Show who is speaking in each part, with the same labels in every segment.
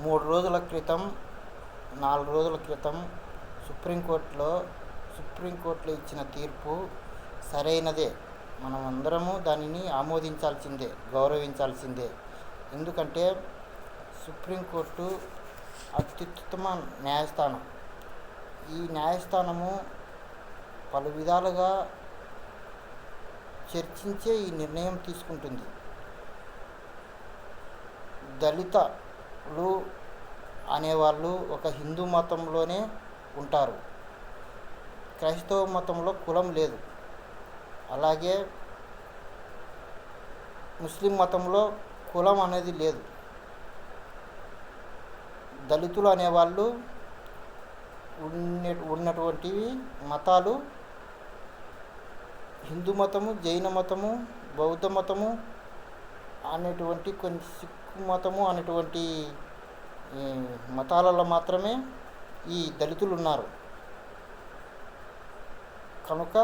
Speaker 1: నాలుగు రోజుల క్రితం సుప్రీంకోర్టులో ఇచ్చిన తీర్పు సరైనదే. మనమందరము దానిని ఆమోదించాల్సిందే, గౌరవించాల్సిందే. ఎందుకంటే సుప్రీంకోర్టు అత్యుత్తమ న్యాయస్థానం. ఈ న్యాయస్థానము పలు విధాలుగా చర్చించే ఈ నిర్ణయం తీసుకుంటుంది. దళితులు అనేవాళ్ళు ఒక హిందూ మతంలోనే ఉంటారు. క్రైస్తవ మతంలో కులం లేదు. అలాగే ముస్లిం మతంలో కులం అనేది లేదు. దళితులు అనేవాళ్ళు ఉన్నటువంటివి మతాలు హిందూ మతము, జైన మతము, బౌద్ధ మతము అనేటువంటి కొన్ని సిక్కు మతము అనేటువంటి మతాలలో మాత్రమే ఈ దళితులు ఉన్నారు. కనుక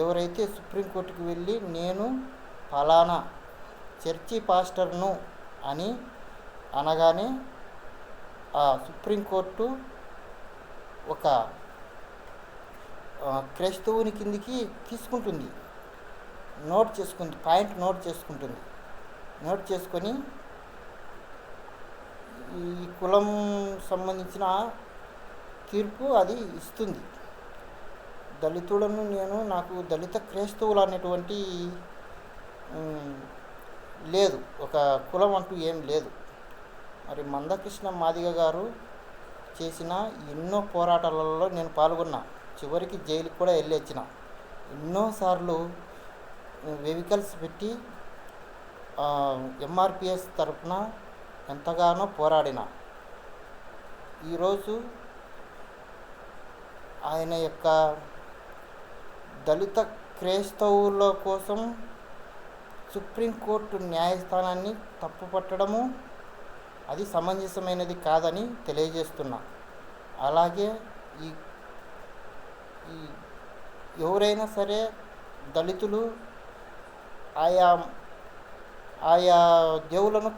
Speaker 1: ఎవరైతే సుప్రీంకోర్టుకి వెళ్ళి నేను ఫలానా చర్చి పాస్టర్ను అని అనగానే ఆ సుప్రీంకోర్టు ఒక క్రైస్తవుని కిందికి తీసుకుంటుంది, పాయింట్ నోట్ చేసుకొని ఈ కులం సంబంధించిన తీర్పు అది ఇస్తుంది. దళితులను నాకు దళిత క్రైస్తవులు అనేటువంటి లేదు, ఒక కులం అంటూ ఏం లేదు. మరి మందకృష్ణ మాదిగ గారు చేసిన ఎన్నో పోరాటాలలో నేను పాల్గొన్నా. చివరికి జైలుకి కూడా వెళ్ళొచ్చిన. ఎన్నోసార్లు వెహికల్స్ పెట్టి ఎంఆర్పిఎస్ తరఫున ఎంతగానో పోరాడిన. ఈరోజు ఆయన యొక్క దళిత క్రైస్తవుల కోసం సుప్రీంకోర్టు న్యాయస్థానాన్ని తప్పుపట్టడము అది సమంజసమైనది కాదని తెలియజేస్తున్నా. అలాగే ఈ ఎవరైనా సరే దళితులు ఆయా దేవులను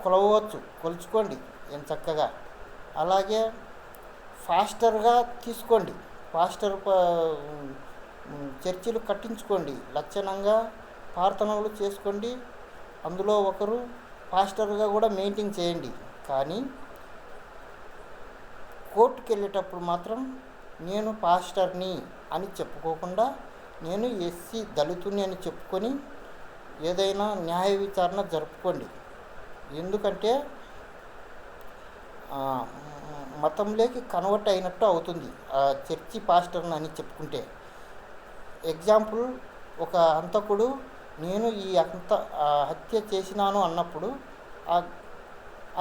Speaker 1: కొలుచుకోండి ఏం చక్కగా. అలాగే ఫాస్టర్గా తీసుకోండి, చర్చిలు కట్టించుకోండి, లక్షణంగా ప్రార్థనలు చేసుకోండి. అందులో ఒకరు పాస్టర్గా కూడా మెయింటైన్ చేయండి. కానీ కోర్టుకు వెళ్ళేటప్పుడు మాత్రం నేను పాస్టర్ని అని చెప్పుకోకుండా నేను ఎస్సీ దళితుని అని చెప్పుకొని ఏదైనా న్యాయ విచారణ జరుపుకోండి. ఎందుకంటే మతంలోకి కన్వర్ట్ అయినట్టు అవుతుంది చర్చి పాస్టర్ని అని చెప్పుకుంటే. ఎగ్జాంపుల్, ఒక హంతకుడు నేను ఈ హత్య చేసినాను అన్నప్పుడు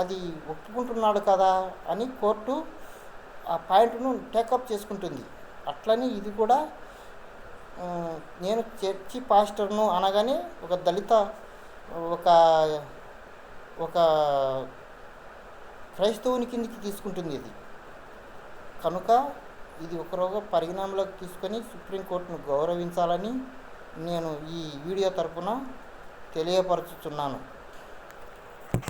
Speaker 1: అది ఒప్పుకుంటున్నాడు కదా అని కోర్టు ఆ పాయింట్ను టేకప్ చేసుకుంటుంది. అట్లని ఇది కూడా నేను చర్చి పాస్టర్ను అనగానే ఒక దళిత ఒక క్రైస్తవుని కిందికి తీసుకుంటుంది ఇది. కనుక ఇది ఒకరోజు పరిగణనలోకి తీసుకొని సుప్రీంకోర్టును గౌరవించాలని నేను ఈ వీడియో తరపున తెలియపరుచుతున్నాను.